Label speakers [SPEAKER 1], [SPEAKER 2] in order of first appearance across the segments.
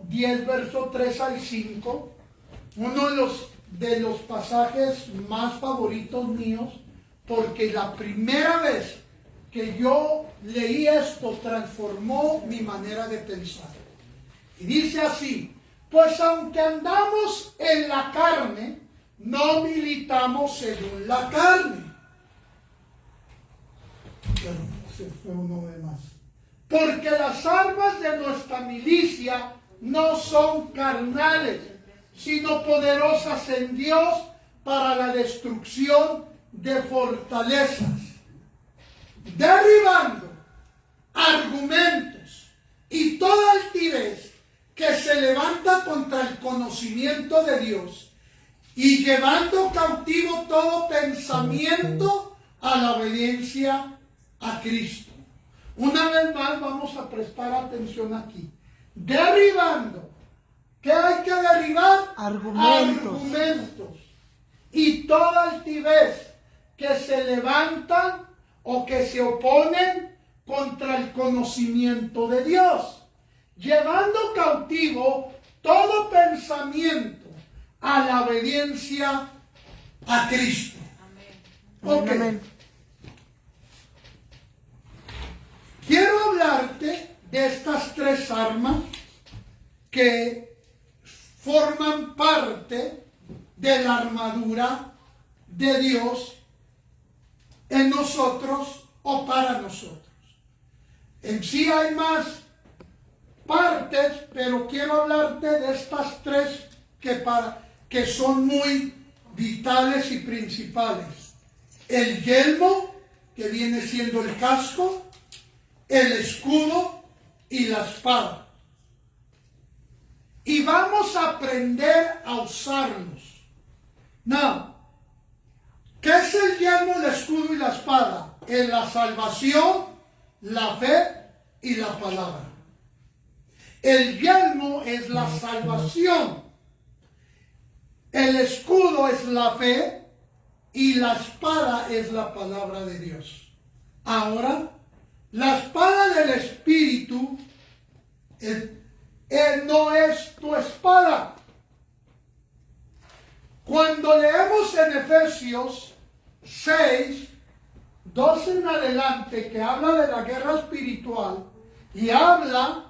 [SPEAKER 1] 10, verso 3 al 5, uno de los pasajes más favoritos míos, porque la primera vez que yo leí esto transformó mi manera de pensar. Y dice así: pues aunque andamos en la carne, no militamos según la carne. Pero se fue uno de más. Porque las armas de nuestra milicia no son carnales, sino poderosas en Dios para la destrucción de fortalezas, derribando argumentos y toda altivez que se levanta contra el conocimiento de Dios, y llevando cautivo todo pensamiento a la obediencia a Cristo. Una vez más vamos a prestar atención aquí. Derribando. ¿Qué hay que derribar? Argumentos. Y toda altivez que se levantan o que se oponen contra el conocimiento de Dios. Llevando cautivo todo pensamiento a la obediencia a Cristo. Ok. Amén. Quiero hablarte de estas tres armas que forman parte de la armadura de Dios en nosotros o para nosotros. En sí hay más partes, pero quiero hablarte de estas tres que son muy vitales y principales. El yelmo, que viene siendo el casco, el escudo y la espada. Y vamos a aprender a usarlos. No. ¿Qué es el yelmo, el escudo y la espada? Es la salvación, la fe y la palabra. El yelmo es la salvación. El escudo es la fe y la espada es la palabra de Dios. Ahora, la espada del Espíritu no es tu espada. Cuando leemos en Efesios 6, 12 en adelante, que habla de la guerra espiritual y habla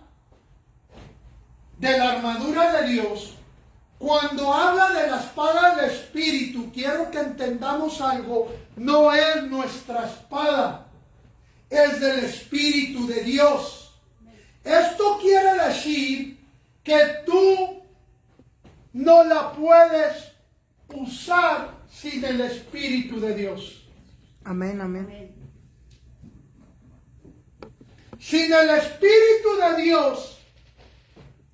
[SPEAKER 1] de la armadura de Dios, cuando habla de la espada del Espíritu, quiero que entendamos algo: no es nuestra espada, es del Espíritu de Dios. Esto quiere decir que tú no la puedes usar sin el Espíritu de Dios.
[SPEAKER 2] Amén, amén.
[SPEAKER 1] Sin el Espíritu de Dios,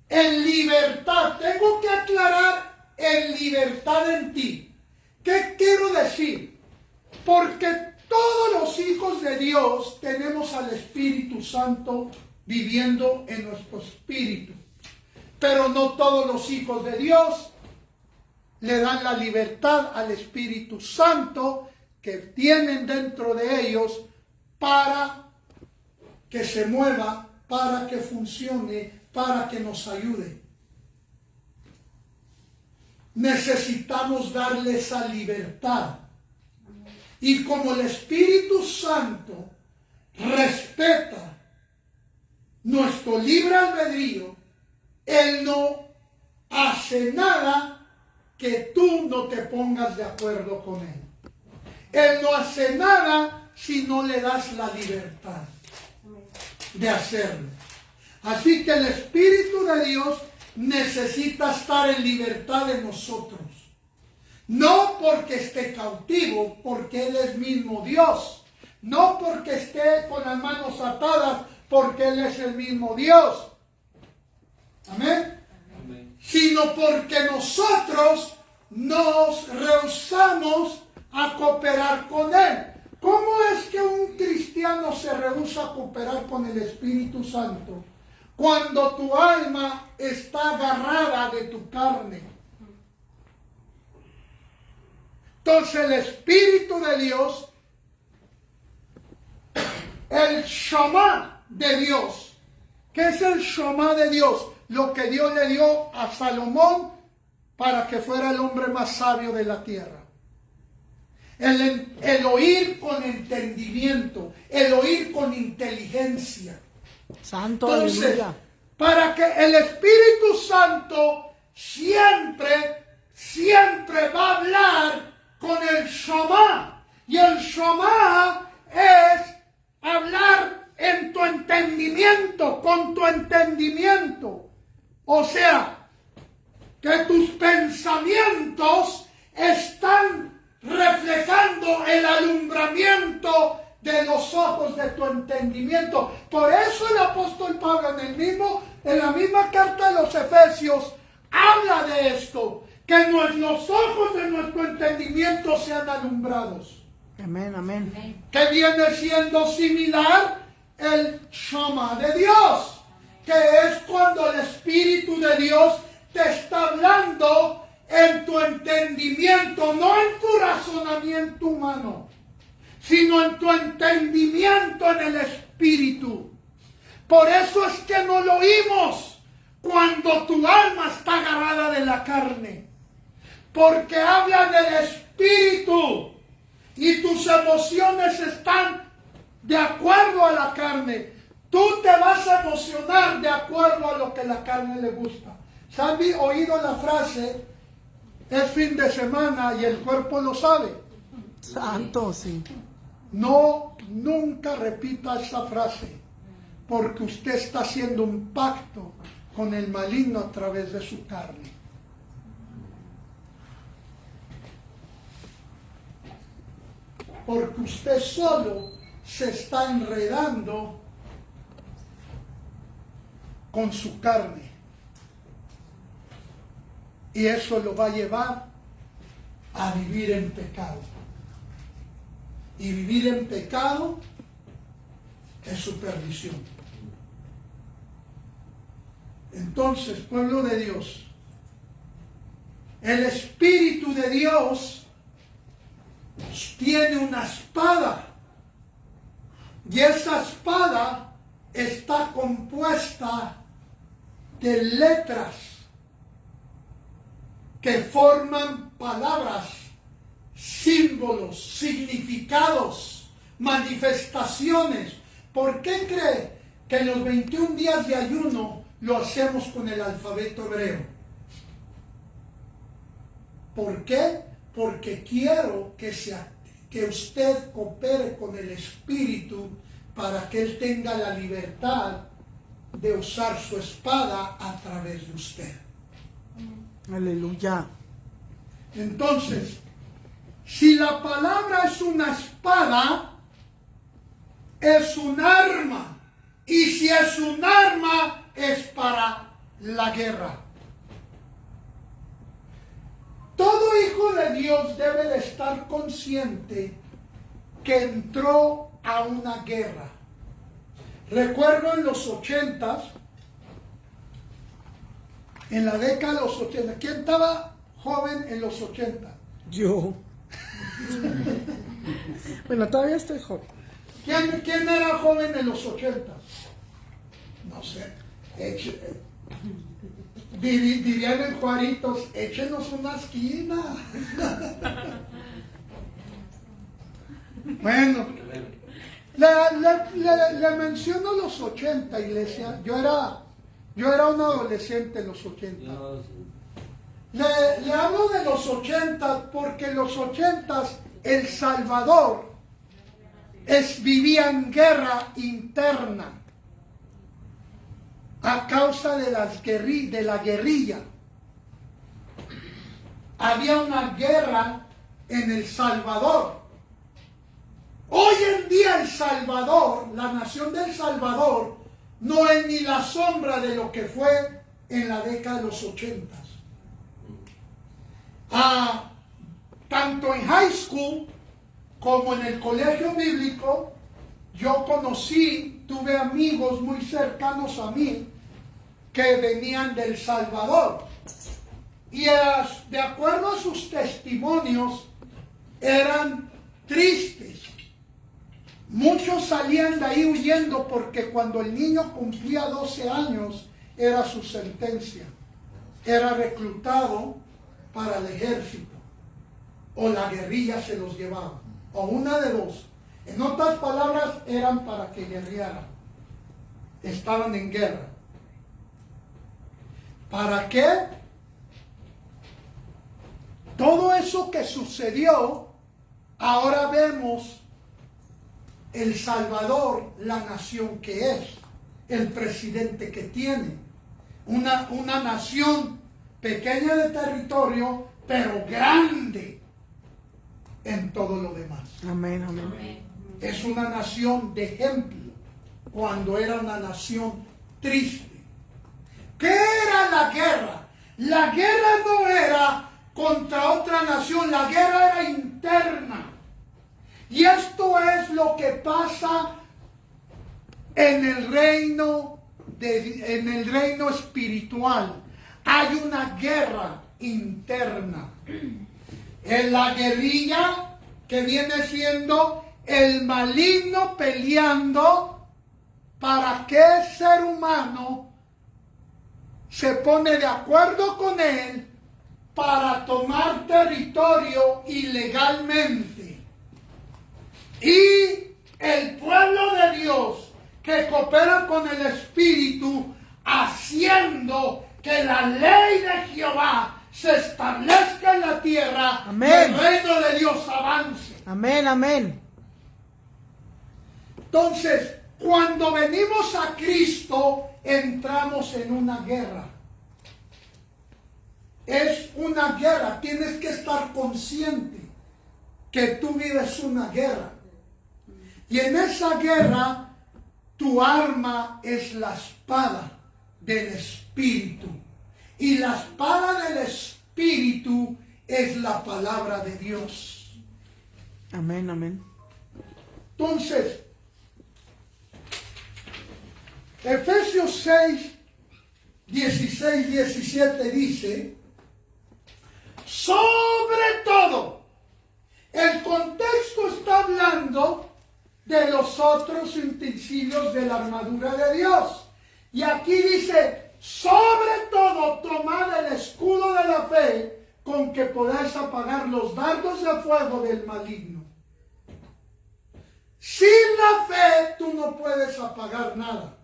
[SPEAKER 1] en libertad, tengo que aclarar, en libertad en ti. ¿Qué quiero decir? Porque todos los hijos de Dios tenemos al Espíritu Santo viviendo en nuestro espíritu. Pero no todos los hijos de Dios le dan la libertad al Espíritu Santo que tienen dentro de ellos para que se mueva, para que funcione, para que nos ayude. Necesitamos darle esa libertad. Y como el Espíritu Santo respeta nuestro libre albedrío, Él no hace nada que tú no te pongas de acuerdo con Él. Él no hace nada si no le das la libertad de hacerlo. Así que el Espíritu de Dios necesita estar en libertad de nosotros. No porque esté cautivo, porque Él es mismo Dios. No porque esté con las manos atadas, porque Él es el mismo Dios. Amén. Amén. Sino porque nosotros nos rehusamos a cooperar con Él. ¿Cómo es que un cristiano se rehúsa a cooperar con el Espíritu Santo? Cuando tu alma está agarrada de tu carne. Entonces el Espíritu de Dios, el Shama de Dios. ¿Qué es el Shama de Dios? lo que Dios le dio a Salomón para que fuera el hombre más sabio de la tierra. El oír con entendimiento, el oír con inteligencia.
[SPEAKER 2] Santo,
[SPEAKER 1] Entonces,
[SPEAKER 2] aleluya.
[SPEAKER 1] para que el Espíritu Santo siempre va a hablar con el Shama. Y el Shama es hablar en tu entendimiento, con tu entendimiento. O sea, que tus pensamientos están reflejando el alumbramiento de los ojos de tu entendimiento. Por eso el apóstol Pablo en la misma carta de los Efesios habla de esto, que los ojos de nuestro entendimiento sean alumbrados.
[SPEAKER 2] Amén, amén.
[SPEAKER 1] Que viene siendo similar el Shama de Dios, que es cuando el Espíritu de Dios te está hablando en tu entendimiento, no en tu razonamiento humano, sino en tu entendimiento en el Espíritu. Por eso es que no lo oímos cuando tu alma está agarrada de la carne, porque habla del Espíritu y tus emociones están de acuerdo a la carne. Tú te vas a emocionar de acuerdo a lo que la carne le gusta. ¿Se han oído la frase? Es fin de semana y el cuerpo lo sabe.
[SPEAKER 2] Santo, sí.
[SPEAKER 1] No, nunca repita esa frase, porque usted está haciendo un pacto con el maligno a través de su carne. Porque usted solo se está enredando con su carne. Y eso lo va a llevar a vivir en pecado. Y vivir en pecado es su perdición. Entonces, pueblo de Dios, el Espíritu de Dios tiene una espada. Y esa espada está compuesta de letras que forman palabras, símbolos, significados, manifestaciones. ¿Por qué cree que los 21 días de ayuno lo hacemos con el alfabeto hebreo? ¿Por qué? Porque quiero que usted coopere con el Espíritu para que Él tenga la libertad de usar su espada a través de usted.
[SPEAKER 2] Aleluya.
[SPEAKER 1] Entonces, si la palabra es una espada, es un arma. Y si es un arma, es para la guerra. Todo hijo de Dios debe de estar consciente que entró a una guerra. Recuerdo en los 80s, en la década de los 80, ¿quién estaba joven en los 80?
[SPEAKER 2] Yo. Bueno, todavía estoy joven.
[SPEAKER 1] ¿Quién era joven en los 80? No sé. Dirían en Juaritos, échenos una esquina. Bueno, le menciono los 80, iglesia. Yo era un adolescente en los 80. Le hablo de los 80 porque en los 80 El Salvador vivía en guerra interna a causa de la guerrilla. Había una guerra en El Salvador. Hoy en día El Salvador, la nación de El Salvador, no es ni la sombra de lo que fue en la década de los 80. Tanto en high school como en el colegio bíblico, yo tuve amigos muy cercanos a mí que venían de El Salvador. Y de acuerdo a sus testimonios, eran tristes. Muchos salían de ahí huyendo porque cuando el niño cumplía 12 años era su sentencia. Era reclutado para el ejército, o la guerrilla se los llevaba, o una de dos. En otras palabras, eran para que guerrearan. Estaban en guerra. ¿Para qué? Todo eso que sucedió, ahora vemos El Salvador, la nación que es, el presidente que tiene. Una nación pequeña de territorio, pero grande en todo lo demás.
[SPEAKER 2] Amén, amén.
[SPEAKER 1] Es una nación de ejemplo, cuando era una nación triste. ¿Qué era la guerra? La guerra no era contra otra nación, la guerra era interna. Y esto es lo que pasa en el reino espiritual. Hay una guerra interna. En la guerrilla, que viene siendo el maligno peleando para que el ser humano se pone de acuerdo con él para tomar territorio ilegalmente. Y el pueblo de Dios que coopera con el Espíritu, haciendo que la ley de Jehová se establezca en la tierra.
[SPEAKER 2] Amén.
[SPEAKER 1] Y el reino de Dios avance.
[SPEAKER 2] Amén, amén.
[SPEAKER 1] Entonces, cuando venimos a Cristo, entramos en una guerra. Es una guerra. Tienes que estar consciente que tú vives una guerra. Y en esa guerra, tu arma es la espada del Espíritu. Y la espada del Espíritu es la palabra de Dios.
[SPEAKER 2] Amén, amén.
[SPEAKER 1] Entonces, Efesios 6, 16, 17 dice, sobre todo, el contexto está hablando de los otros utensilios de la armadura de Dios. Y aquí dice, sobre todo, tomad el escudo de la fe, con que podéis apagar los dardos de fuego del maligno. Sin la fe, tú no puedes apagar nada.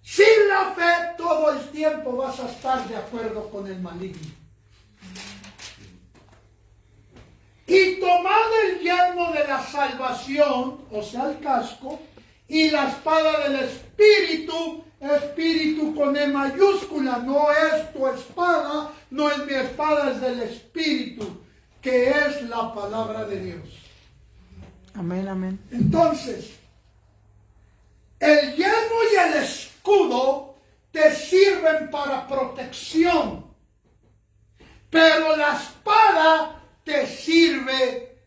[SPEAKER 1] Sin la fe, todo el tiempo vas a estar de acuerdo con el maligno. Y tomad el yelmo de la salvación, o sea, el casco, y la espada del Espíritu, Espíritu con E mayúscula, no es tu espada, no es mi espada, es del Espíritu, que es la palabra de Dios.
[SPEAKER 2] Amén, amén.
[SPEAKER 1] Entonces, el yelmo y el escudo te sirven para protección, pero la espada te sirve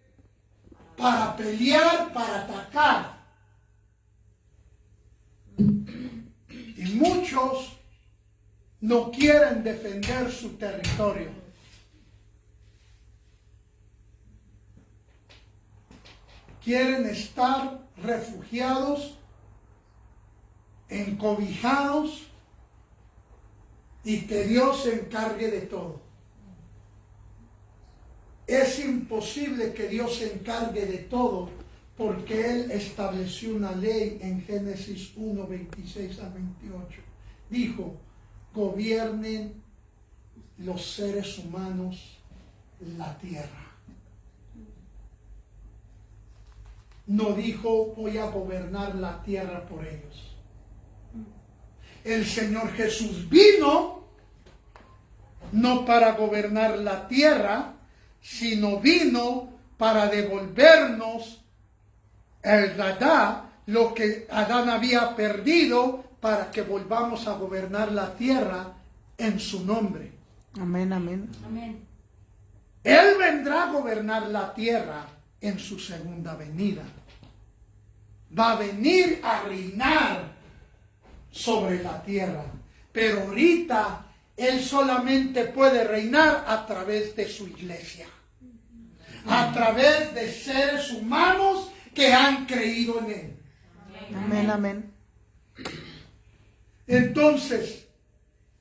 [SPEAKER 1] para pelear, para atacar. Y muchos no quieren defender su territorio. Quieren estar refugiados, encobijados, y que Dios se encargue de todo. Es imposible que Dios se encargue de todo, porque Él estableció una ley en Génesis 1, 26 a 28. Dijo, gobiernen los seres humanos la tierra. No dijo, voy a gobernar la tierra por ellos. El Señor Jesús vino no para gobernar la tierra, sino vino para devolvernos el Radá, lo que Adán había perdido, para que volvamos a gobernar la tierra en su nombre.
[SPEAKER 2] Amén, amén.
[SPEAKER 3] Amén.
[SPEAKER 1] Él vendrá a gobernar la tierra en su segunda venida. Va a venir a reinar sobre la tierra. Pero ahorita Él solamente puede reinar a través de su iglesia. A través de seres humanos que han creído en Él.
[SPEAKER 2] Amén, amén.
[SPEAKER 1] Entonces,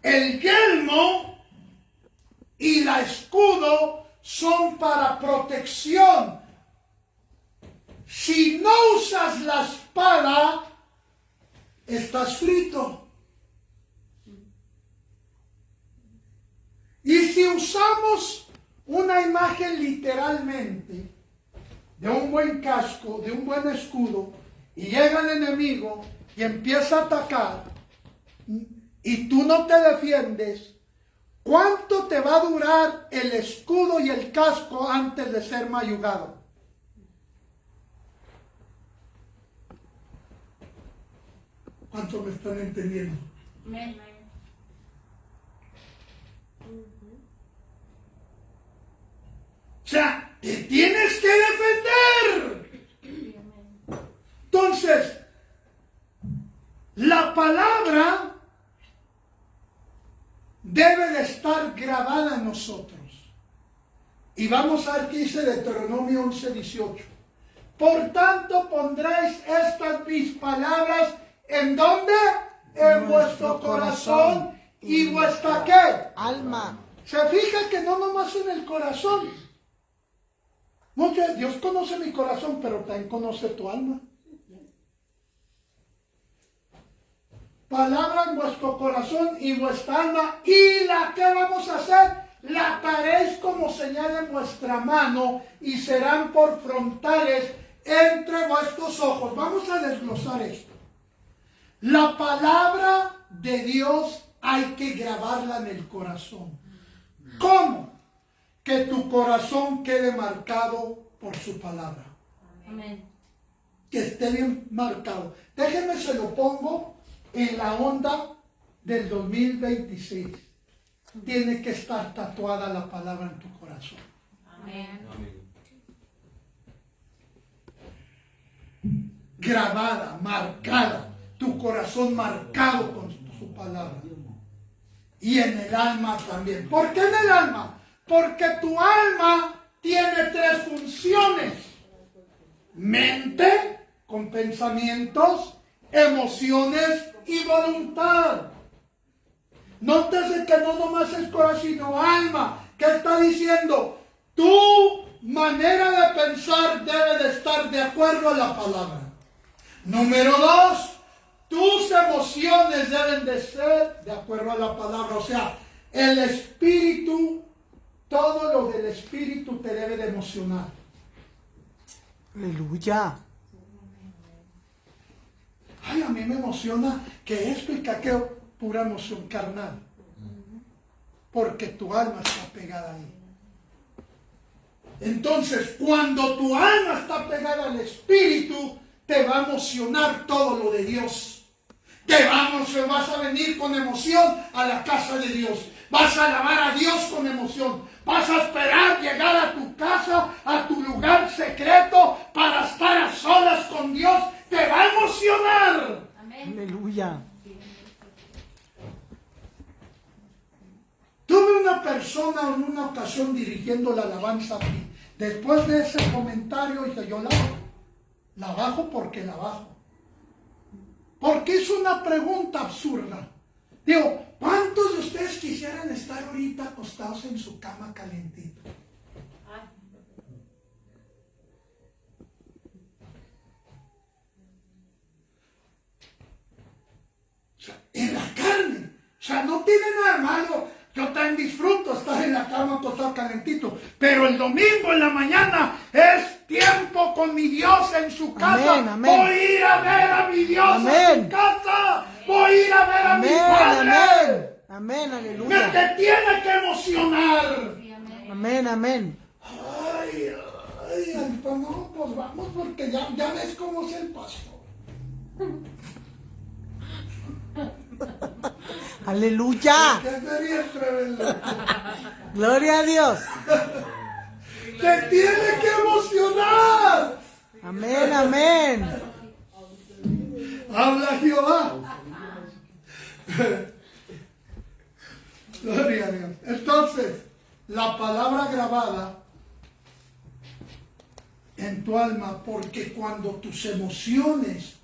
[SPEAKER 1] el yelmo y la escudo son para protección. Si no usas la espada, estás frito. Y si usamos una imagen literalmente de un buen casco, de un buen escudo, y llega el enemigo y empieza a atacar, y tú no te defiendes, ¿cuánto te va a durar el escudo y el casco antes de ser mayugado? ¿Cuánto me están entendiendo?
[SPEAKER 3] Amén.
[SPEAKER 1] O sea, te tienes que defender. Entonces, la palabra debe de estar grabada en nosotros. Y vamos a ver qué dice Deuteronomio 11:18. Por tanto pondréis estas mis palabras, ¿en dónde? En vuestro corazón y vuestra ¿qué?
[SPEAKER 2] Alma.
[SPEAKER 1] Se fija que no nomás en el corazón. Dios conoce mi corazón, pero también conoce tu alma. Palabra en vuestro corazón y vuestra alma, y la que vamos a hacer, la ataréis como señal en vuestra mano y serán por frontales entre vuestros ojos. Vamos a desglosar esto. La palabra de Dios hay que grabarla en el corazón. ¿Cómo? Que tu corazón quede marcado por su palabra.
[SPEAKER 3] Amén.
[SPEAKER 1] Que esté bien marcado. Déjenme se lo pongo en la onda del 2026. Tiene que estar tatuada la palabra en tu corazón.
[SPEAKER 3] Amén.
[SPEAKER 1] Grabada, marcada. Tu corazón marcado con su palabra. Y en el alma también. ¿Por qué en el alma? Porque tu alma tiene tres funciones. Mente, con pensamientos, emociones y voluntad. Nótese que no nomás es corazón, sino alma. ¿Qué está diciendo? Tu manera de pensar debe de estar de acuerdo a la palabra. Número 2, tus emociones deben de ser de acuerdo a la palabra. O sea, el espíritu, todo lo del espíritu te debe de emocionar.
[SPEAKER 2] Aleluya.
[SPEAKER 1] Ay, a mí me emociona que esto y que aquello, pura emoción carnal. Porque tu alma está pegada ahí. Entonces, cuando tu alma está pegada al espíritu, te va a emocionar todo lo de Dios. Vas a venir con emoción a la casa de Dios. Vas a alabar a Dios con emoción. Vas a esperar llegar a tu casa, a tu lugar secreto, para estar a solas con Dios. Te va a emocionar.
[SPEAKER 3] Amén.
[SPEAKER 2] Aleluya.
[SPEAKER 1] Tuve una persona en una ocasión dirigiendo la alabanza aquí. Después de ese comentario dije, yo la bajo porque la bajo. Porque es una pregunta absurda. Digo, ¿cuántos de ustedes quisieran estar ahorita acostados en su cama calentito? O sea, en la carne. O sea, no tiene nada malo. Yo también disfruto estar en la cama acostado calentito. Pero el domingo en la mañana es tiempo con mi Dios en su casa.
[SPEAKER 2] Amén, amén.
[SPEAKER 1] Voy a ir a ver a mi Dios
[SPEAKER 2] Amén.
[SPEAKER 1] en su casa. Voy a ir a ver a mi
[SPEAKER 2] Amén,
[SPEAKER 1] Padre.
[SPEAKER 2] amén. Amén,
[SPEAKER 1] Me
[SPEAKER 2] aleluya.
[SPEAKER 1] te tiene que emocionar.
[SPEAKER 3] Sí, amén.
[SPEAKER 2] Amén, amén.
[SPEAKER 1] Ay, pues no, pues vamos porque ya ves cómo es el pastor.
[SPEAKER 2] Aleluya.
[SPEAKER 1] ¿Qué sería tremendo?
[SPEAKER 2] Gloria a Dios.
[SPEAKER 1] Te tiene que emocionar.
[SPEAKER 2] Amén, amén.
[SPEAKER 1] Habla Jehová. Gloria a Dios. Entonces, la palabra grabada en tu alma, porque cuando tus emociones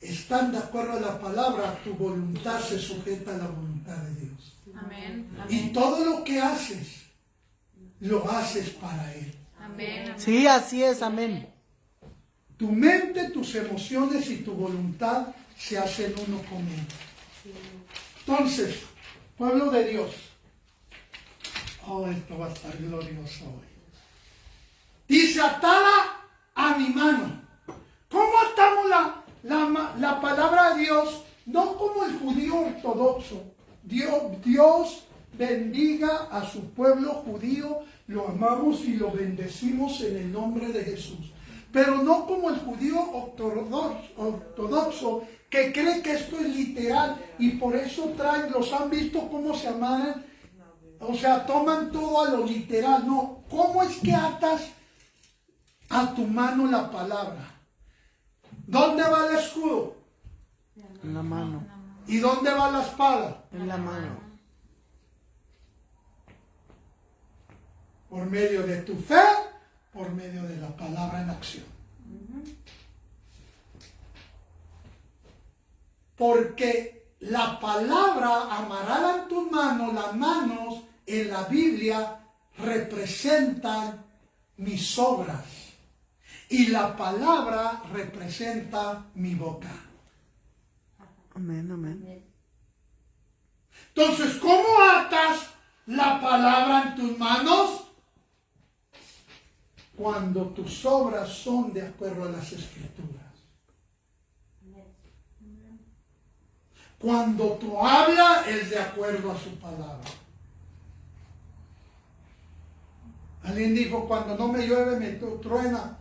[SPEAKER 1] están de acuerdo a la palabra, tu voluntad se sujeta a la voluntad de Dios.
[SPEAKER 3] Amén.
[SPEAKER 1] Y todo lo que haces, lo haces para Él.
[SPEAKER 3] Amén.
[SPEAKER 2] Sí, así es, amén.
[SPEAKER 1] Tu mente, tus emociones y tu voluntad se hacen uno con Él. Entonces, pueblo de Dios, oh, esto va a estar glorioso hoy. Dice, atada a mi mano. ¿Cómo atamos la palabra de Dios? No como el judío ortodoxo. Dios bendiga a su pueblo judío, lo amamos y lo bendecimos en el nombre de Jesús. Pero no como el judío ortodoxo que cree que esto es literal y por eso los han visto cómo se amarran, o sea, toman todo a lo literal. No, ¿cómo es que atas a tu mano la palabra? ¿Dónde va el escudo?
[SPEAKER 2] En la mano,
[SPEAKER 1] ¿Y dónde va la espada?
[SPEAKER 2] en la mano.
[SPEAKER 1] Por medio de tu fe, por medio de la palabra en acción. Porque la palabra amarrada en tus manos, las manos en la Biblia representan mis obras. Y la palabra representa mi boca.
[SPEAKER 2] Amén, amén.
[SPEAKER 1] Entonces, ¿cómo atas la palabra en tus manos? Cuando tus obras son de acuerdo a las Escrituras. Cuando tú hablas es de acuerdo a su palabra. Alguien dijo, cuando no me llueve me truena.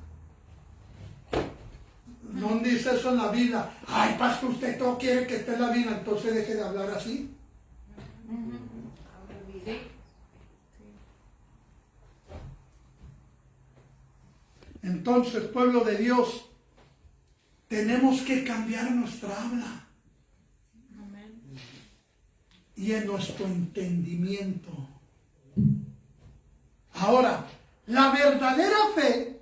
[SPEAKER 1] No dice eso en la Biblia. Ay, pastor, usted todo quiere que esté en la Biblia, entonces deje de hablar así. Entonces, pueblo de Dios, tenemos que cambiar nuestra habla. Y en nuestro entendimiento. Ahora, la verdadera fe,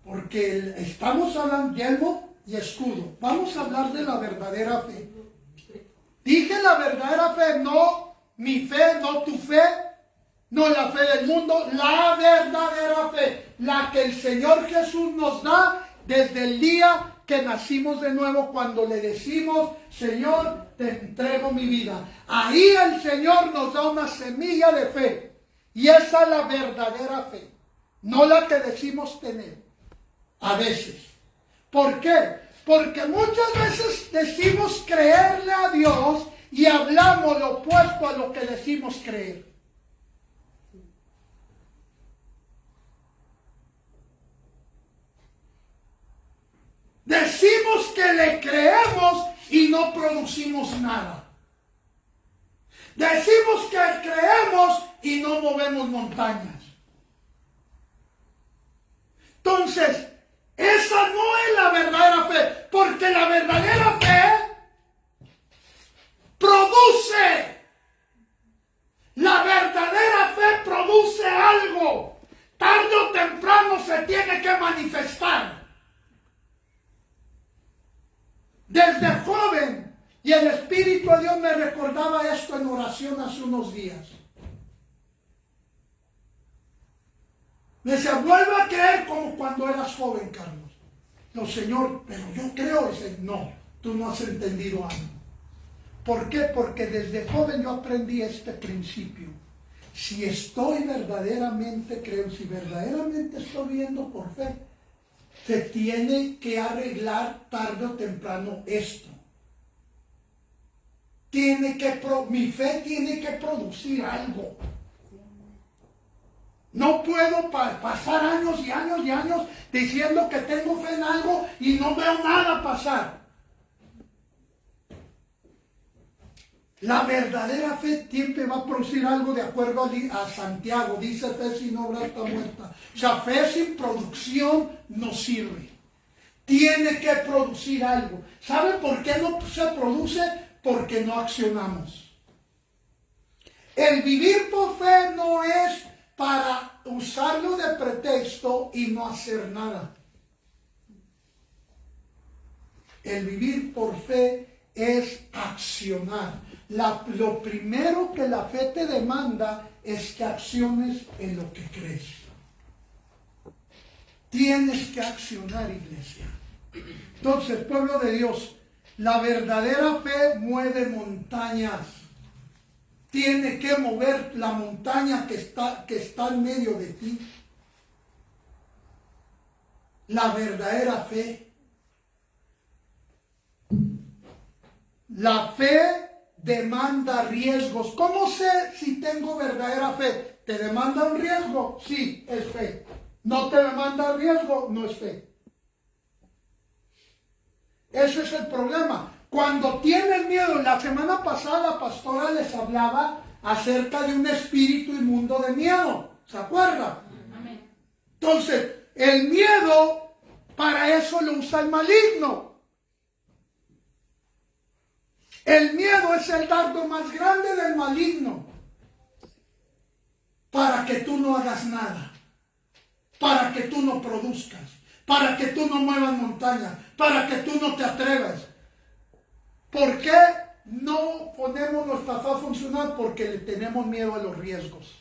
[SPEAKER 1] porque estamos hablando yelmo y escudo. Vamos a hablar de la verdadera fe. Dije la verdadera fe, no mi fe, no tu fe, no la fe del mundo, la verdadera fe, la que el Señor Jesús nos da desde el día que nacimos de nuevo, cuando le decimos, Señor, te entrego mi vida. Ahí el Señor nos da una semilla de fe. Y esa es la verdadera fe, no la que decimos tener a veces. ¿Por qué? Porque muchas veces decimos creerle a Dios y hablamos lo opuesto a lo que decimos creer. Decimos que le creemos y no producimos nada. Decimos que creemos y no movemos montañas. Entonces, esa no es la verdadera fe, porque la verdadera fe produce. La verdadera fe produce algo. Tarde o temprano se tiene que manifestar. Desde joven, y el Espíritu de Dios me recordaba esto en oración hace unos días. Me decía, vuelve a creer como cuando eras joven, Carlos. No, Señor, pero yo creo. Dice, no, tú no has entendido algo. ¿Por qué? Porque desde joven yo aprendí este principio. Si estoy verdaderamente, creo, si verdaderamente estoy viendo por fe, se tiene que arreglar tarde o temprano esto. Mi fe tiene que producir algo. No puedo pasar años y años y años diciendo que tengo fe en algo y no veo nada pasar. La verdadera fe siempre va a producir algo de acuerdo a Santiago. Dice, fe sin obra está muerta. O sea, fe sin producción no sirve. Tiene que producir algo. ¿Sabe por qué no se produce? Porque no accionamos. El vivir por fe no es para usarlo de pretexto y no hacer nada. el vivir por fe es accionar. Lo primero que la fe te demanda es que acciones en lo que crees. Tienes que accionar, iglesia. Entonces, pueblo de Dios, la verdadera fe mueve montañas. Tiene que mover la montaña que está en medio de ti. La verdadera fe. La fe demanda riesgos. ¿Cómo sé si tengo verdadera fe? ¿Te demanda un riesgo? Sí, es fe. ¿No te demanda riesgo? No es fe. Ese es el problema. Cuando tienes miedo, la semana pasada la pastora les hablaba acerca de un espíritu inmundo de miedo. ¿Se acuerdan?
[SPEAKER 3] Amén.
[SPEAKER 1] Entonces, el miedo, para eso lo usa el maligno. El miedo es el dardo más grande del maligno. Para que tú no hagas nada. Para que tú no produzcas. Para que tú no muevas montañas. Para que tú no te atrevas. ¿Por qué no ponemos nuestra fe a funcionar? Porque le tenemos miedo a los riesgos.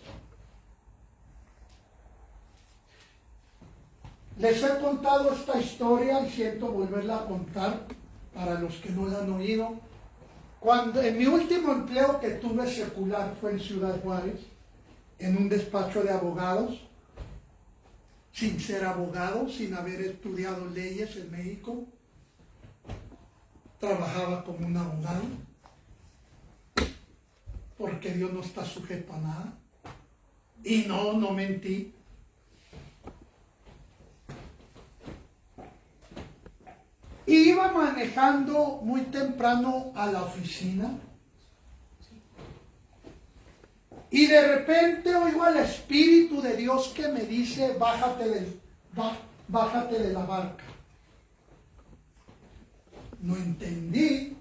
[SPEAKER 1] Les he contado esta historia y siento volverla a contar para los que no la han oído. Cuando en mi último empleo que tuve secular fue en Ciudad Juárez, en un despacho de abogados, sin ser abogado, sin haber estudiado leyes en México. Trabajaba como un abogado, porque Dios no está sujeto a nada. Y no mentí. Iba manejando muy temprano a la oficina y de repente oigo al Espíritu de Dios que me dice, bájate de la barca. No entendí,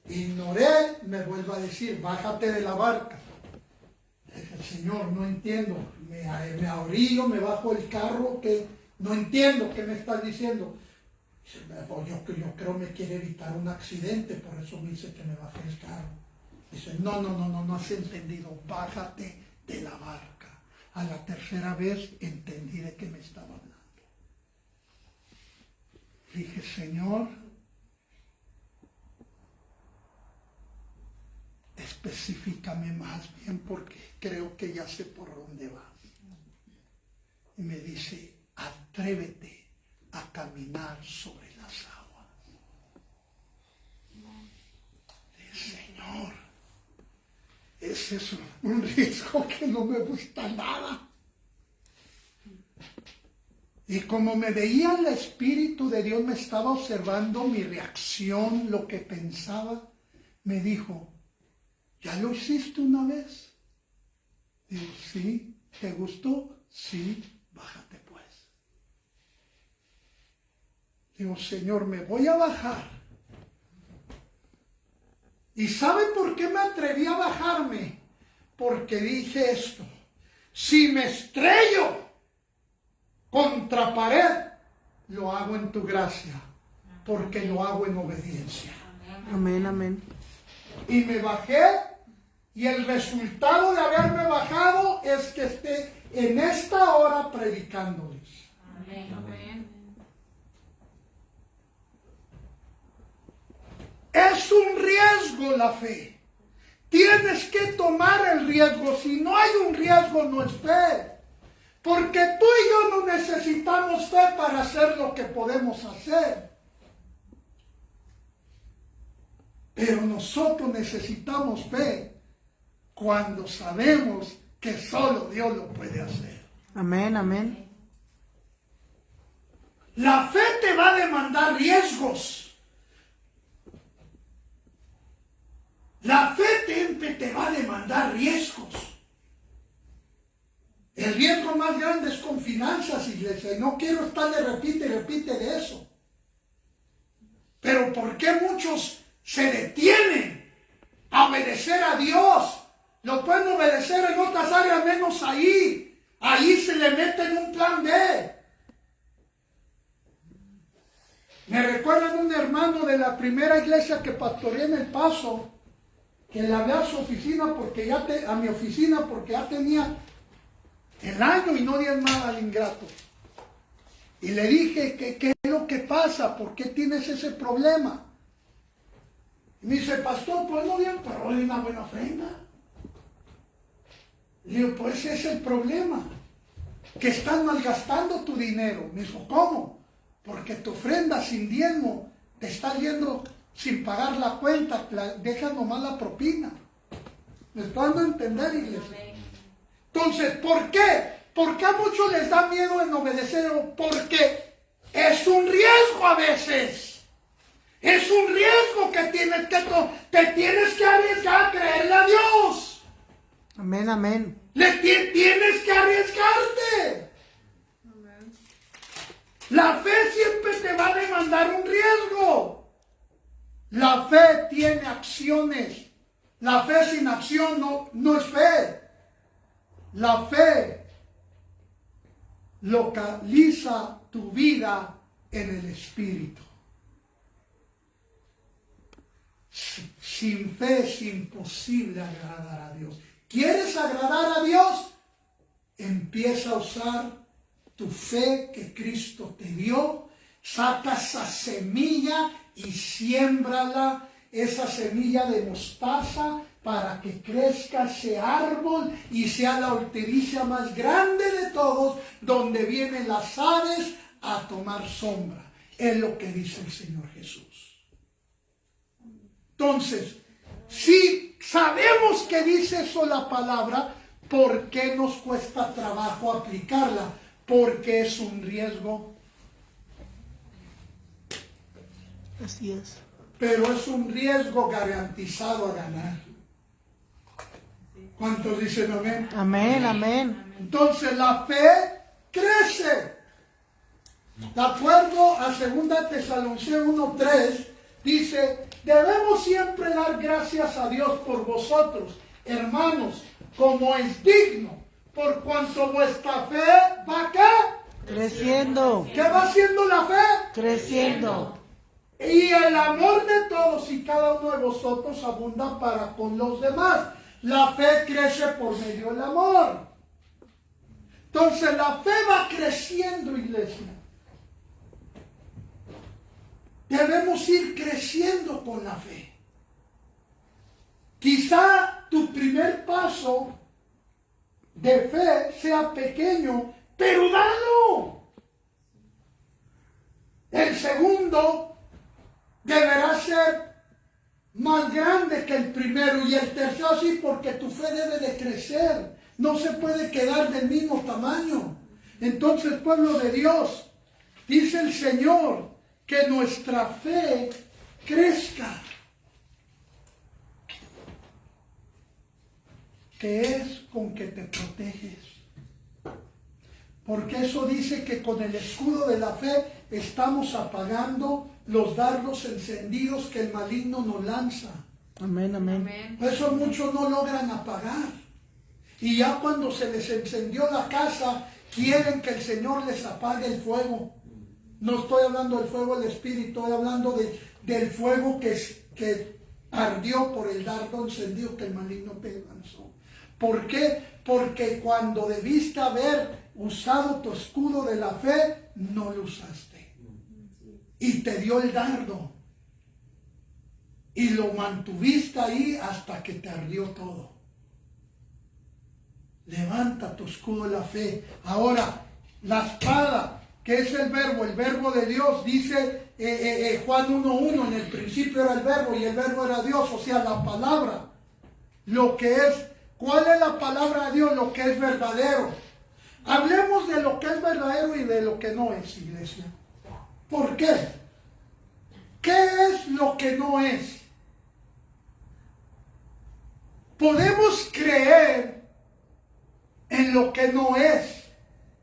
[SPEAKER 1] ignoré, me vuelve a decir, bájate de la barca. Dije, Señor, no entiendo, me ahorillo, me bajo el carro, que no entiendo qué me estás diciendo. Dice, yo creo me quiere evitar un accidente, por eso me dice que me baje el carro. Dice, no has entendido, bájate de la barca. A la tercera vez entendí de qué me estaba hablando. Dije, Señor, específicame más bien porque creo que ya sé por dónde vas. Y me dice, atrévete a caminar sobre las aguas. Señor, ese es un riesgo que no me gusta nada. Y como me veía el Espíritu de Dios, me estaba observando mi reacción, lo que pensaba, me dijo, ¿ya lo hiciste una vez? Digo, sí. ¿Te gustó? Sí, bájate pues. Digo, Señor, me voy a bajar. ¿Y sabe por qué me atreví a bajarme? Porque dije esto, si me estrello contra pared, lo hago en tu gracia, porque lo hago en obediencia.
[SPEAKER 2] Amén, amén.
[SPEAKER 1] Y me bajé, y el resultado de haberme bajado es que esté en esta hora predicándoles.
[SPEAKER 3] Amén. Amén.
[SPEAKER 1] Es un riesgo la fe. Tienes que tomar el riesgo. Si no hay un riesgo, no es fe. Porque tú y yo no necesitamos fe para hacer lo que podemos hacer. Pero nosotros necesitamos fe cuando sabemos que solo Dios lo puede hacer.
[SPEAKER 2] Amén, amén.
[SPEAKER 1] La fe te va a demandar riesgos. La fe siempre te va a demandar riesgos. El riesgo más grande es con finanzas, iglesia, y no quiero estarle repite y repite de eso. Pero ¿por qué muchos se detienen a obedecer a Dios? Lo pueden obedecer en otras áreas menos ahí. Ahí se le mete en un plan B. Me recuerdan un hermano de la primera iglesia que pastoreé en El Paso, que le hablé a su oficina porque a mi oficina porque ya tenía el año y no diezmaba al ingrato. Y le dije, ¿qué es lo que pasa? ¿Por qué tienes ese problema? Y me dice, pastor, pues no bien, pero doy una buena ofrenda. Le digo, pues ese es el problema, que están malgastando tu dinero. Me dijo, ¿cómo? Porque tu ofrenda sin diezmo te está yendo sin pagar la cuenta, dejas nomás la propina. ¿Me estoy dando a entender, iglesia? Entonces, ¿por qué? ¿Por qué a muchos les da miedo en obedecer? Porque es un riesgo a veces. Es un riesgo que te tienes que arriesgar a creerle a Dios.
[SPEAKER 2] Amén, amén.
[SPEAKER 1] Tienes que arriesgarte. La fe siempre te va a demandar un riesgo. La fe tiene acciones. La fe sin acción no es fe. La fe localiza tu vida en el Espíritu. Sin fe es imposible agradar a Dios. ¿Quieres agradar a Dios? Empieza a usar tu fe que Cristo te dio. Saca esa semilla y siémbrala, esa semilla de mostaza, para que crezca ese árbol y sea la hortaliza más grande de todos, donde vienen las aves a tomar sombra. Es lo que dice el Señor Jesús. Entonces, si sabemos que dice eso la palabra, ¿por qué nos cuesta trabajo aplicarla? Porque es un riesgo.
[SPEAKER 2] Así es.
[SPEAKER 1] Pero es un riesgo garantizado a ganar. ¿Cuántos dicen amén?
[SPEAKER 2] Amén, amén.
[SPEAKER 1] Entonces la fe crece. De acuerdo a 2 Tesalonicenses 1:3, dice, debemos siempre dar gracias a Dios por vosotros, hermanos, como es digno, por cuanto vuestra fe va acá.
[SPEAKER 2] Creciendo.
[SPEAKER 1] ¿Qué va haciendo la fe?
[SPEAKER 2] Creciendo.
[SPEAKER 1] Y el amor de todos y cada uno de vosotros abunda para con los demás. La fe crece por medio del amor. Entonces la fe va creciendo, iglesia. Debemos ir creciendo con la fe. Quizá tu primer paso de fe sea pequeño, pero dalo. El segundo deberá ser más grande que el primero, y el tercero así, porque tu fe debe de crecer. No se puede quedar del mismo tamaño. Entonces, pueblo de Dios, dice el Señor, que nuestra fe crezca. Que es con que te proteges. Porque eso dice que con el escudo de la fe estamos apagando los dardos encendidos que el maligno nos lanza.
[SPEAKER 2] Amén, amén.
[SPEAKER 1] Eso muchos no logran apagar. Y ya cuando se les encendió la casa, quieren que el Señor les apague el fuego. No estoy hablando del fuego del Espíritu, estoy hablando del fuego que ardió por el dardo encendido que el maligno te lanzó. ¿Por qué? Porque cuando debiste haber usado tu escudo de la fe, no lo usaste. Y te dio el dardo. Y lo mantuviste ahí hasta que te ardió todo. Levanta tu escudo de la fe. Ahora, la espada, que es el verbo de Dios, dice Juan 1:1, en el principio era el verbo y el verbo era Dios, o sea, la palabra. Lo que es, ¿cuál es la palabra de Dios? Lo que es verdadero. Hablemos de lo que es verdadero y de lo que no es, iglesia. ¿Por qué? ¿Qué es lo que no es? Podemos creer en lo que no es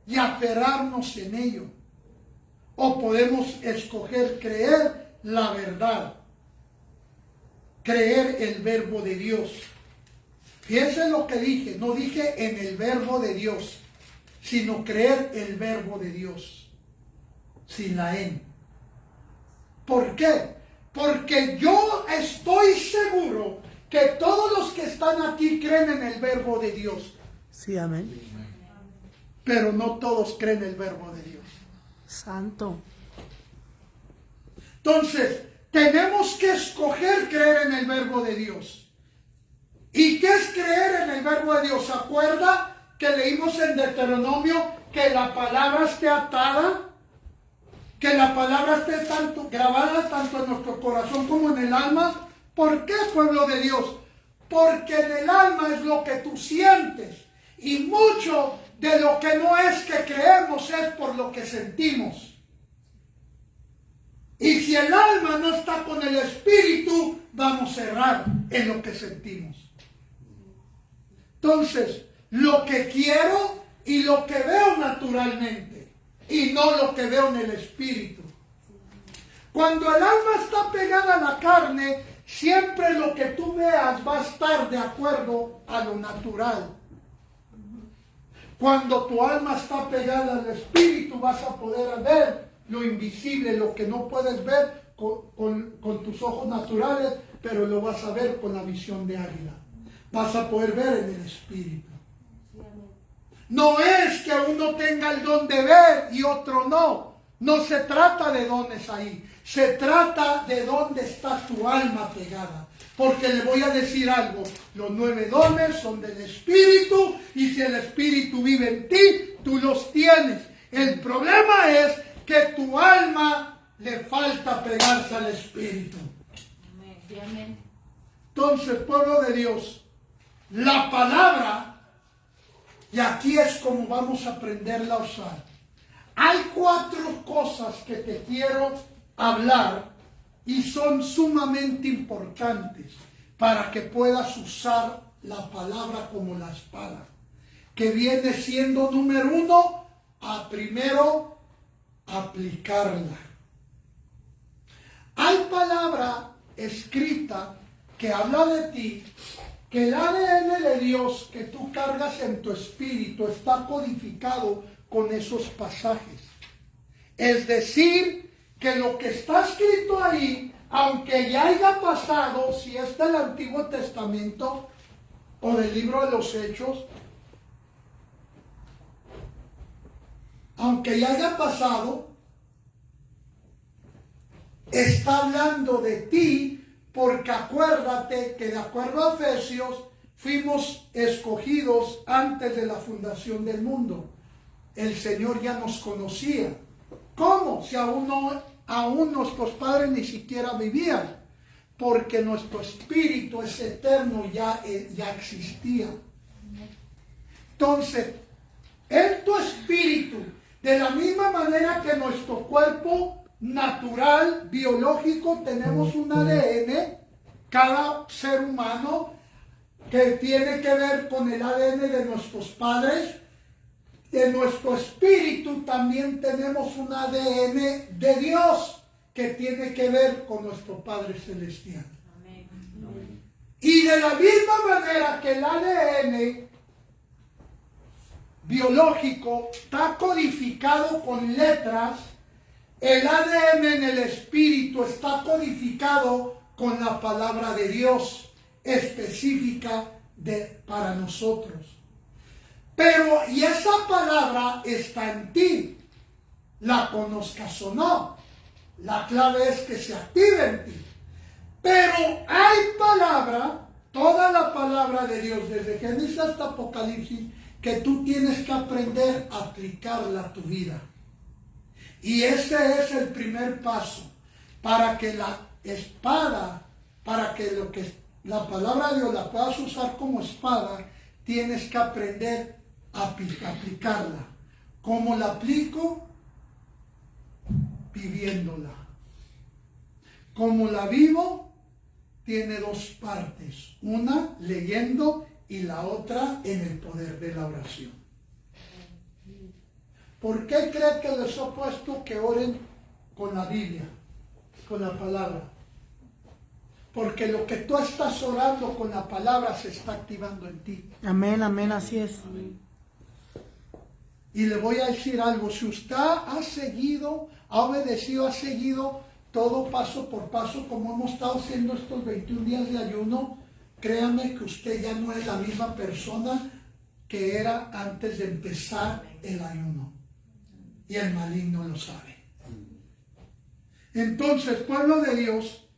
[SPEAKER 1] y aferrarnos en ello. O podemos escoger creer la verdad. Creer el verbo de Dios. Fíjense lo que dije. No dije en el verbo de Dios, sino creer el verbo de Dios. Sin la N. ¿Por qué? Porque yo estoy seguro que todos los que están aquí creen en el verbo de Dios,
[SPEAKER 2] Sí, amén.
[SPEAKER 1] pero no todos creen el verbo de Dios.
[SPEAKER 2] Santo.
[SPEAKER 1] Entonces, tenemos que escoger creer en el verbo de Dios. ¿Y qué es creer en el verbo de Dios? ¿Se acuerda que leímos en Deuteronomio que la palabra esté atada? Que la palabra esté grabada tanto en nuestro corazón como en el alma. ¿Por qué, pueblo de Dios? Porque en el alma es lo que tú sientes. Y mucho de lo que no es que creemos es por lo que sentimos. Y si el alma no está con el espíritu, vamos a errar en lo que sentimos. Entonces, lo que quiero y lo que veo naturalmente, y no lo que veo en el espíritu. Cuando el alma está pegada a la carne, siempre lo que tú veas va a estar de acuerdo a lo natural. Cuando tu alma está pegada al espíritu, vas a poder ver lo invisible, lo que no puedes ver con tus ojos naturales, pero lo vas a ver con la visión de águila. Vas a poder ver en el espíritu. No es que uno tenga el don de ver y otro no. No se trata de dones ahí. Se trata de dónde está tu alma pegada. Porque le voy a decir algo. Los 9 dones son del Espíritu. Y si el Espíritu vive en ti, tú los tienes. El problema es que tu alma le falta pegarse al Espíritu.
[SPEAKER 3] Amén.
[SPEAKER 1] Entonces, pueblo de Dios, la palabra... Y aquí es como vamos a aprenderla a usar. Hay 4 cosas que te quiero hablar y son sumamente importantes para que puedas usar la palabra como la espada. Que viene siendo número 1, primero aplicarla. Hay palabra escrita que habla de ti, que el ADN de Dios que tú cargas en tu espíritu está codificado con esos pasajes. Es decir, que lo que está escrito ahí, aunque ya haya pasado, si es del Antiguo Testamento o del libro de los Hechos, aunque ya haya pasado, está hablando de ti. Porque acuérdate que de acuerdo a Efesios, fuimos escogidos antes de la fundación del mundo. El Señor ya nos conocía. ¿Cómo? Si aún nuestros padres ni siquiera vivían. Porque nuestro espíritu es eterno, ya existía. Entonces, en tu espíritu, de la misma manera que nuestro cuerpo natural, biológico, tenemos un ADN, cada ser humano, que tiene que ver con el ADN de nuestros padres. De nuestro espíritu también tenemos un ADN de Dios, que tiene que ver con nuestro Padre Celestial.
[SPEAKER 3] Amén.
[SPEAKER 1] Y de la misma manera que el ADN biológico está codificado con letras, el ADN en el espíritu está codificado con la palabra de Dios específica para nosotros. Pero, y esa palabra está en ti, la conozcas o no. La clave es que se active en ti. Pero hay palabra, toda la palabra de Dios, desde Génesis hasta Apocalipsis, que tú tienes que aprender a aplicarla a tu vida. Y ese es el primer paso, para que la espada, para que la palabra de Dios la puedas usar como espada, tienes que aprender a aplicarla. ¿Cómo la aplico? Viviéndola. ¿Cómo la vivo? Tiene 2 partes, una leyendo y la otra en el poder de la oración. ¿Por qué cree que les he puesto que oren con la Biblia, con la palabra? Porque lo que tú estás orando con la palabra se está activando en ti.
[SPEAKER 2] Amén, amén, así es.
[SPEAKER 1] Y le voy a decir algo, si usted ha seguido, ha obedecido, ha seguido todo paso por paso, como hemos estado haciendo estos 21 días de ayuno, créame que usted ya no es la misma persona que era antes de empezar el ayuno. Y el maligno lo sabe. Entonces, pueblo de Dios,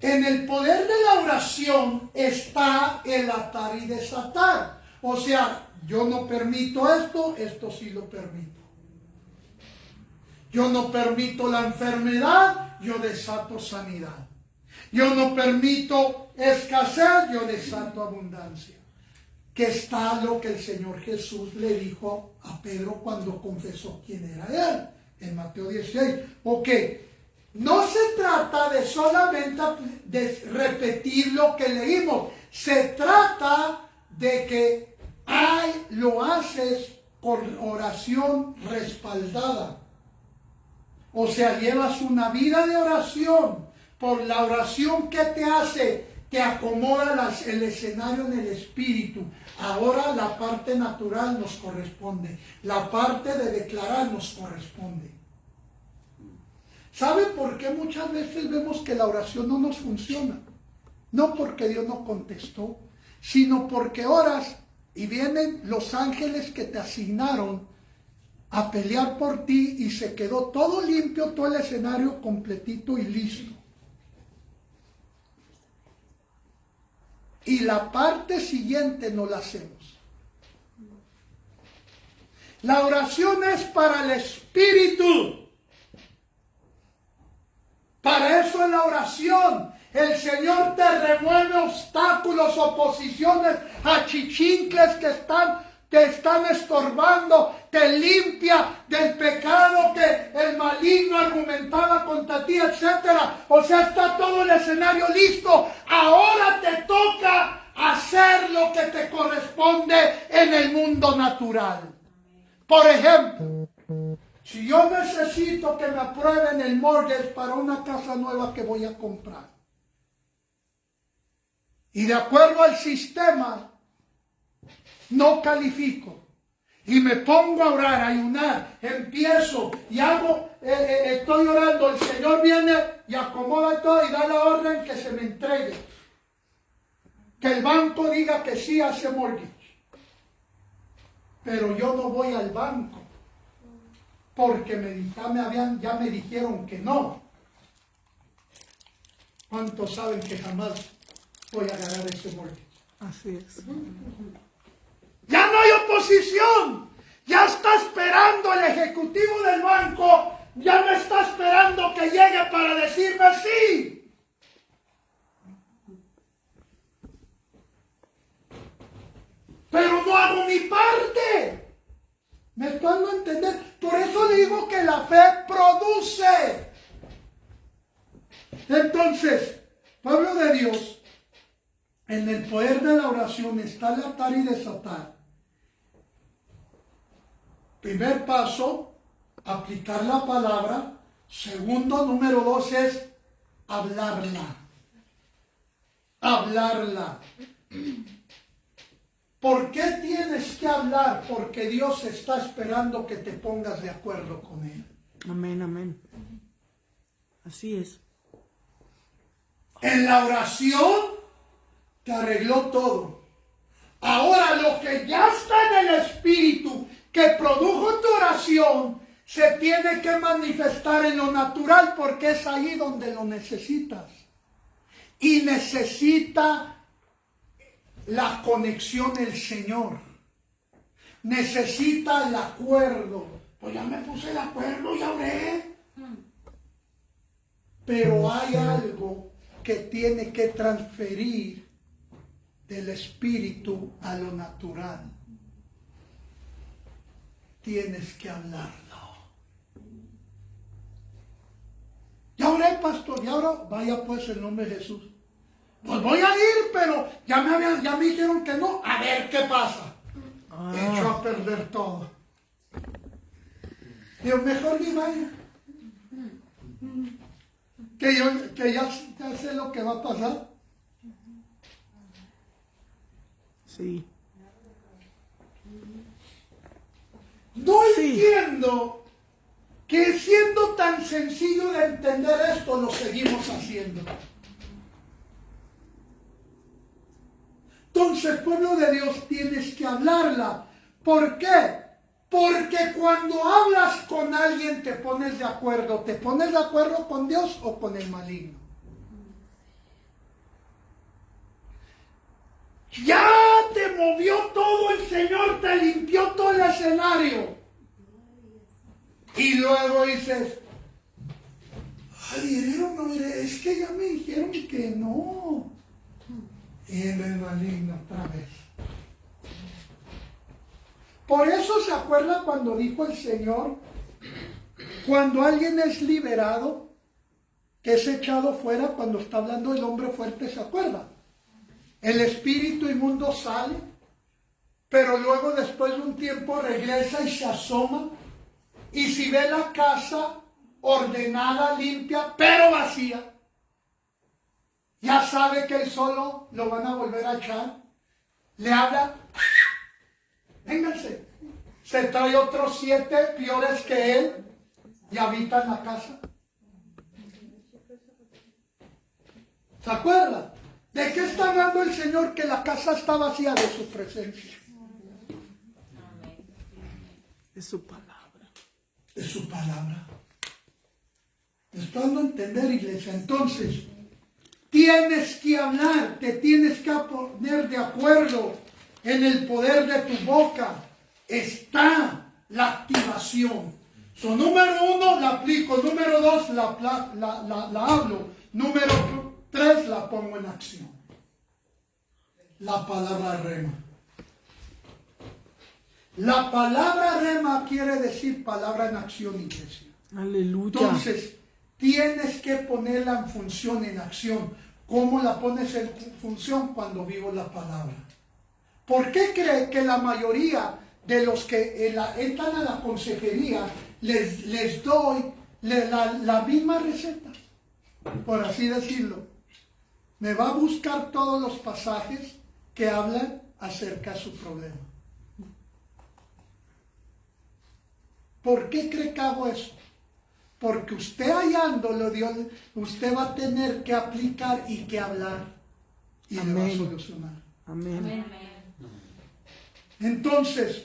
[SPEAKER 1] en el poder de la oración está el atar y desatar. O sea, yo no permito esto, esto sí lo permito. Yo no permito la enfermedad, yo desato sanidad. Yo no permito escasez, yo desato abundancia. Que está lo que el Señor Jesús le dijo a Pedro cuando confesó quién era él, en Mateo 16. Ok, no se trata de solamente de repetir lo que leímos, se trata de que lo haces con oración respaldada. O sea, llevas una vida de oración. Por la oración que te hace, te acomoda el escenario en el espíritu. Ahora la parte natural nos corresponde. La parte de declarar nos corresponde. ¿Sabe por qué muchas veces vemos que la oración no nos funciona? No porque Dios no contestó, sino porque oras y vienen los ángeles que te asignaron a pelear por ti y se quedó todo limpio, todo el escenario completito y listo. Y la parte siguiente no la hacemos. La oración es para el espíritu. Para eso es la oración. El Señor te remueve obstáculos, oposiciones, achichincles que te están estorbando, te limpia del pecado que el maligno argumentaba contra ti, etc. O sea, está todo el escenario listo. Ahora te toca hacer lo que te corresponde en el mundo natural. Por ejemplo, si yo necesito que me aprueben el mortgage para una casa nueva que voy a comprar, y de acuerdo al sistema no califico, y me pongo a orar, a ayunar, empiezo y hago, estoy orando, el Señor viene y acomoda todo y da la orden que se me entregue, que el banco diga que sí hace mortgage, pero yo no voy al banco porque ya me dijeron que no. ¿Cuántos saben que jamás voy a ganar ese mortgage?
[SPEAKER 2] Así es.
[SPEAKER 1] Ya no hay oposición. Ya está esperando el ejecutivo del banco. Ya me está esperando que llegue para decirme sí. Pero no hago mi parte. ¿Me estoy dando a entender? Por eso digo que la fe produce. Entonces, pueblo de Dios, en el poder de la oración está el atar y desatar. Primer paso, aplicar la palabra. Segundo, número 2 es hablarla. Hablarla. ¿Por qué tienes que hablar? Porque Dios está esperando que te pongas de acuerdo con Él.
[SPEAKER 2] Amén, amén. Así es.
[SPEAKER 1] En la oración te arregló todo. Ahora lo que ya está en el espíritu que produjo tu oración se tiene que manifestar en lo natural porque es ahí donde lo necesitas. Y necesita la conexión el Señor. Necesita el acuerdo. Pues ya me puse de acuerdo, ya oré. Pero hay algo que tiene que transferir del espíritu a lo natural. Tienes que hablarlo. Ya oré, pastor, ya oró. Vaya pues en nombre de Jesús. Pues voy a ir, pero ya me dijeron que no. A ver qué pasa. Echó a perder todo. Digo, mejor ni vaya. Que ya sé lo que va a pasar.
[SPEAKER 2] Sí.
[SPEAKER 1] No entiendo que siendo tan sencillo de entender esto, lo seguimos haciendo. Entonces, pueblo de Dios, tienes que hablarla. ¿Por qué? Porque cuando hablas con alguien te pones de acuerdo. ¿Te pones de acuerdo con Dios o con el maligno? Ya te movió todo el Señor, te limpió todo el escenario. Y luego dices, ay, ¿iré o no iré? Es que ya me dijeron que no. Y el maligno otra vez. Por eso se acuerda cuando dijo el Señor, cuando alguien es liberado, que es echado fuera, cuando está hablando el hombre fuerte, ¿se acuerda? El espíritu inmundo sale, pero luego después de un tiempo regresa y se asoma, y si ve la casa ordenada, limpia, pero vacía, ya sabe que él solo lo van a volver a echar, le habla, vénganse, se trae otros 7 peores que él y habitan la casa. ¿Se acuerda? ¿De qué está hablando el Señor? Que la casa está vacía de su presencia.
[SPEAKER 2] De su palabra.
[SPEAKER 1] De su palabra. ¿Me está dando a entender, iglesia? Entonces, tienes que hablar, te tienes que poner de acuerdo en el poder de tu boca. Está la activación. So, número 1, la aplico. Número 2, la hablo. Número 3, la pongo en acción. La palabra rema. La palabra rema quiere decir palabra en acción, iglesia.
[SPEAKER 2] Aleluya.
[SPEAKER 1] Entonces, tienes que ponerla en función, en acción. ¿Cómo la pones en función? Cuando vivo la palabra. ¿Por qué cree que la mayoría de los que entran a la consejería les doy la misma receta? Por así decirlo. Me va a buscar todos los pasajes que hablan acerca de su problema. ¿Por qué cree que hago eso? Porque usted hallándolo, Dios, usted va a tener que aplicar y que hablar y le va a solucionar.
[SPEAKER 2] Amén.
[SPEAKER 1] Entonces,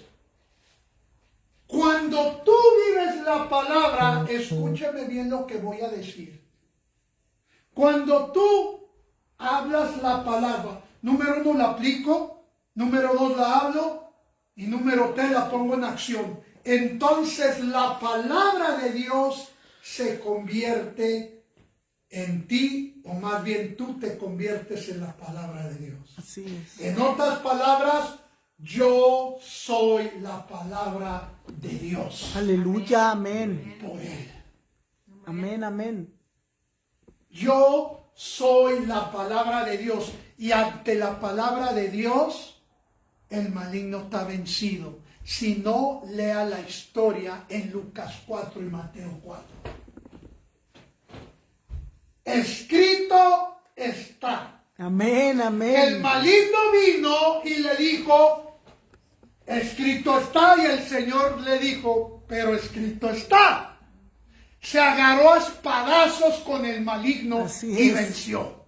[SPEAKER 1] cuando tú vives la palabra, escúchame bien lo que voy a decir. Cuando tú hablas la palabra, número 1 la aplico, número 2 la hablo y número 3 la pongo en acción. Entonces la palabra de Dios se convierte en ti, o más bien tú te conviertes en la palabra de Dios.
[SPEAKER 2] Así es.
[SPEAKER 1] En otras palabras, yo soy la palabra de Dios.
[SPEAKER 2] Aleluya, amén.
[SPEAKER 1] Por Él.
[SPEAKER 2] Amén, amén.
[SPEAKER 1] Yo soy la palabra de Dios. Y ante la palabra de Dios, el maligno está vencido. Si no, lea la historia en Lucas 4 y Mateo 4. Escrito está.
[SPEAKER 2] Amén,
[SPEAKER 1] El
[SPEAKER 2] amén.
[SPEAKER 1] maligno vino y le dijo, escrito está, y el Señor le dijo, pero escrito está. Se agarró a espadazos con el maligno
[SPEAKER 2] Así
[SPEAKER 1] y
[SPEAKER 2] es.
[SPEAKER 1] venció.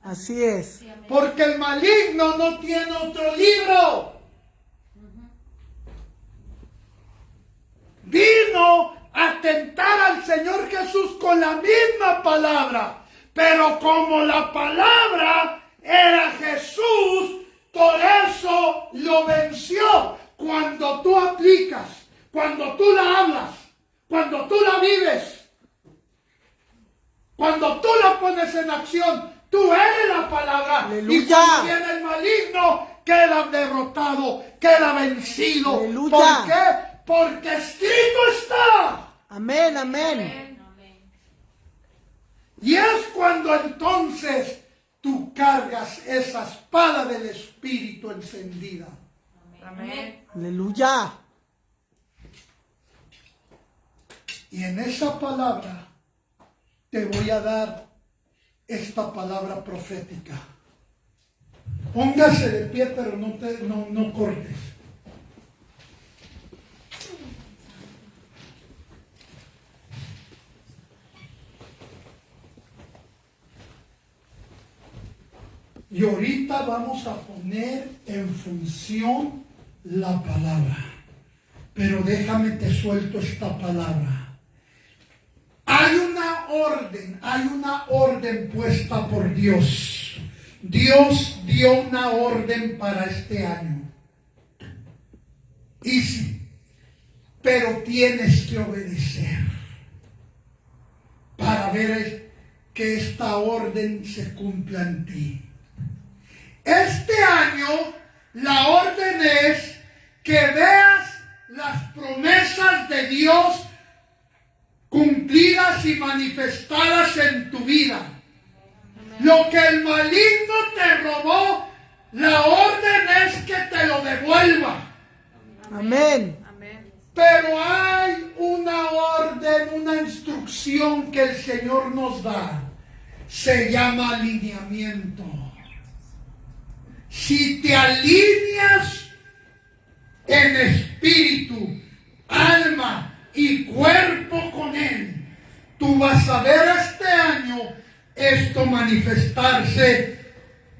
[SPEAKER 2] Así es.
[SPEAKER 1] Porque el maligno no tiene otro libro. Vino a tentar al Señor Jesús con la misma palabra. Pero como la palabra era Jesús, por eso lo venció. Cuando tú aplicas, cuando tú la hablas, cuando tú la vives, cuando tú la pones en acción, tú eres la palabra.
[SPEAKER 2] Aleluya.
[SPEAKER 1] Y cuando viene el maligno, queda derrotado, queda vencido.
[SPEAKER 2] Aleluya.
[SPEAKER 1] ¿Por qué? Porque escrito está.
[SPEAKER 2] Amén, amén.
[SPEAKER 1] Y es cuando entonces tú cargas esa espada del Espíritu encendida.
[SPEAKER 3] Amén.
[SPEAKER 2] Aleluya.
[SPEAKER 1] Y en esa palabra te voy a dar esta palabra profética. Póngase de pie, pero no cortes. Y ahorita vamos a poner en función la palabra. Pero déjame te suelto esta palabra. Hay una orden puesta por Dios. Dios dio una orden para este año. Y sí, pero tienes que obedecer para ver que esta orden se cumpla en ti. Este año la orden es que veas las promesas de Dios cumplidas y manifestadas en tu vida. Lo que el maligno te robó, la orden es que te lo devuelva.
[SPEAKER 2] Amén.
[SPEAKER 1] Pero hay una orden, una instrucción que el Señor nos da. Se llama alineamiento. Si te alineas en espíritu, alma y cuerpo con Él, tú vas a ver este año esto manifestarse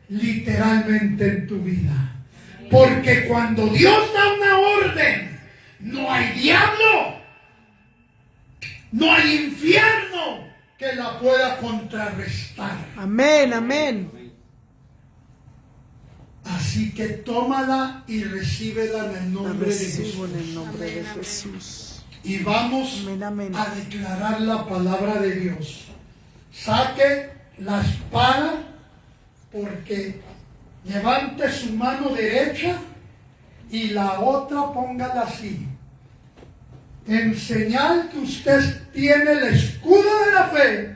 [SPEAKER 1] literalmente en tu vida. Porque cuando Dios da una orden, no hay diablo, no hay infierno que la pueda contrarrestar.
[SPEAKER 2] Amén, amén.
[SPEAKER 1] Así que tómala y recíbela en el
[SPEAKER 2] La
[SPEAKER 1] nombre de Jesús.
[SPEAKER 2] recibo en el nombre de Jesús.
[SPEAKER 1] Y vamos
[SPEAKER 2] Amén, amén.
[SPEAKER 1] a declarar la palabra de Dios. Saque la espada, porque levante su mano derecha y la otra póngala así, en señal que usted tiene el escudo de la fe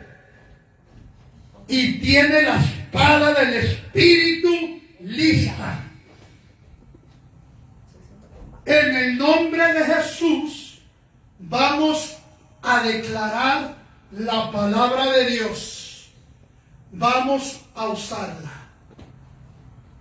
[SPEAKER 1] y tiene la espada del Espíritu lista. En el nombre de Jesús vamos a declarar la palabra de Dios. Vamos a usarla.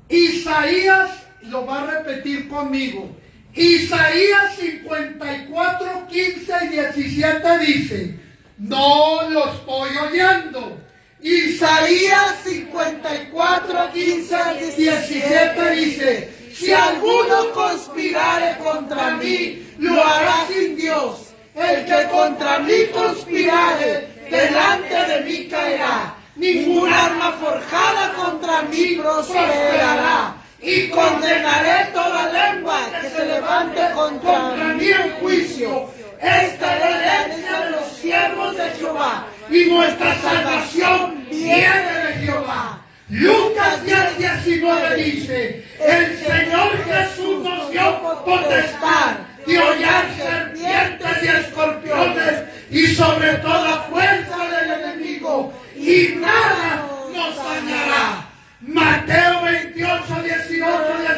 [SPEAKER 1] Isaías, lo va a repetir conmigo. Isaías 54, 15 y 17 dice, no lo estoy oyendo. Isaías 54, 15 y 17 dice, si alguno conspirare contra mí, lo hará sin Dios. El que contra mí conspirare, delante de mí caerá. Ninguna arma forjada contra mí prosperará. Y condenaré toda lengua que se levante contra mí en juicio. Esta es la herencia de los siervos de Jehová, y nuestra salvación viene de Jehová. Lucas 10, 19 dice, el Señor Jesús nos dio potestad de hollar serpientes y escorpiones y sobre toda fuerza del enemigo, y nada nos dañará. Mateo 28, 18,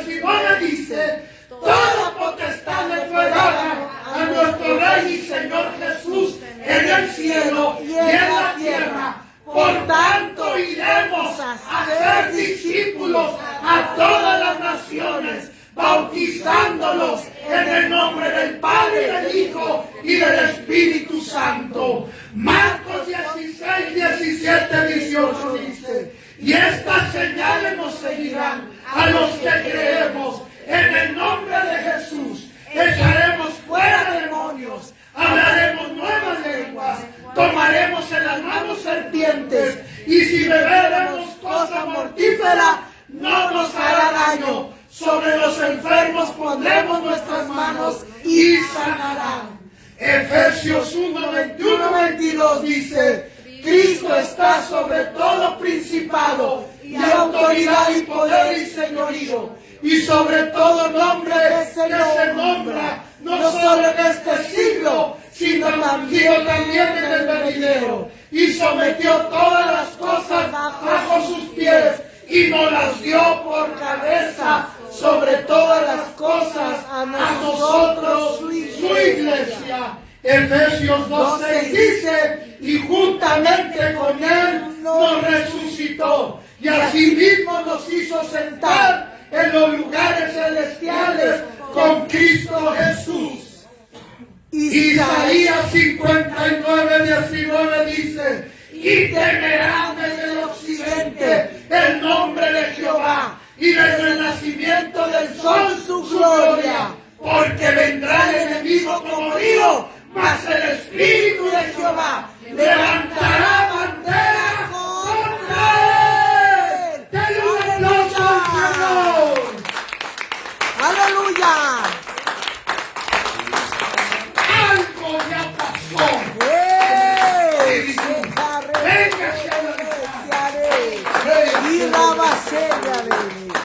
[SPEAKER 1] 19 dice, toda potestad le fue dada a nuestro Rey y Señor Jesús en el cielo y en la tierra. Por tanto, iremos a ser discípulos a todas las naciones, bautizándolos en el nombre del Padre, del Hijo y del Espíritu Santo. Marcos 16, 17, 18 dice, y estas señales nos seguirán a los que creemos. En el nombre de Jesús echaremos fuera demonios, hablaremos nuevas lenguas, tomaremos en las manos serpientes, y si beberemos cosa mortífera, no nos hará daño. Sobre los enfermos pondremos nuestras manos y sanarán. Efesios 1, 21, 22 dice, Cristo está sobre todo principado y autoridad y poder y señorío, y sobre todo nombre que se nombra, no solo en este siglo, sino también en el venidero, y sometió todas las cosas bajo sus pies, y nos las dio por cabeza sobre todas las cosas a nosotros, su iglesia. Efesios 2:6 dice, y juntamente con Él nos resucitó, y asimismo nos hizo sentar en los lugares celestiales con Cristo Jesús. Isaías 59, 19 dice, y temerán desde el occidente el nombre de Jehová. y desde el nacimiento del sol
[SPEAKER 2] su gloria.
[SPEAKER 1] porque vendrá el enemigo como río, mas el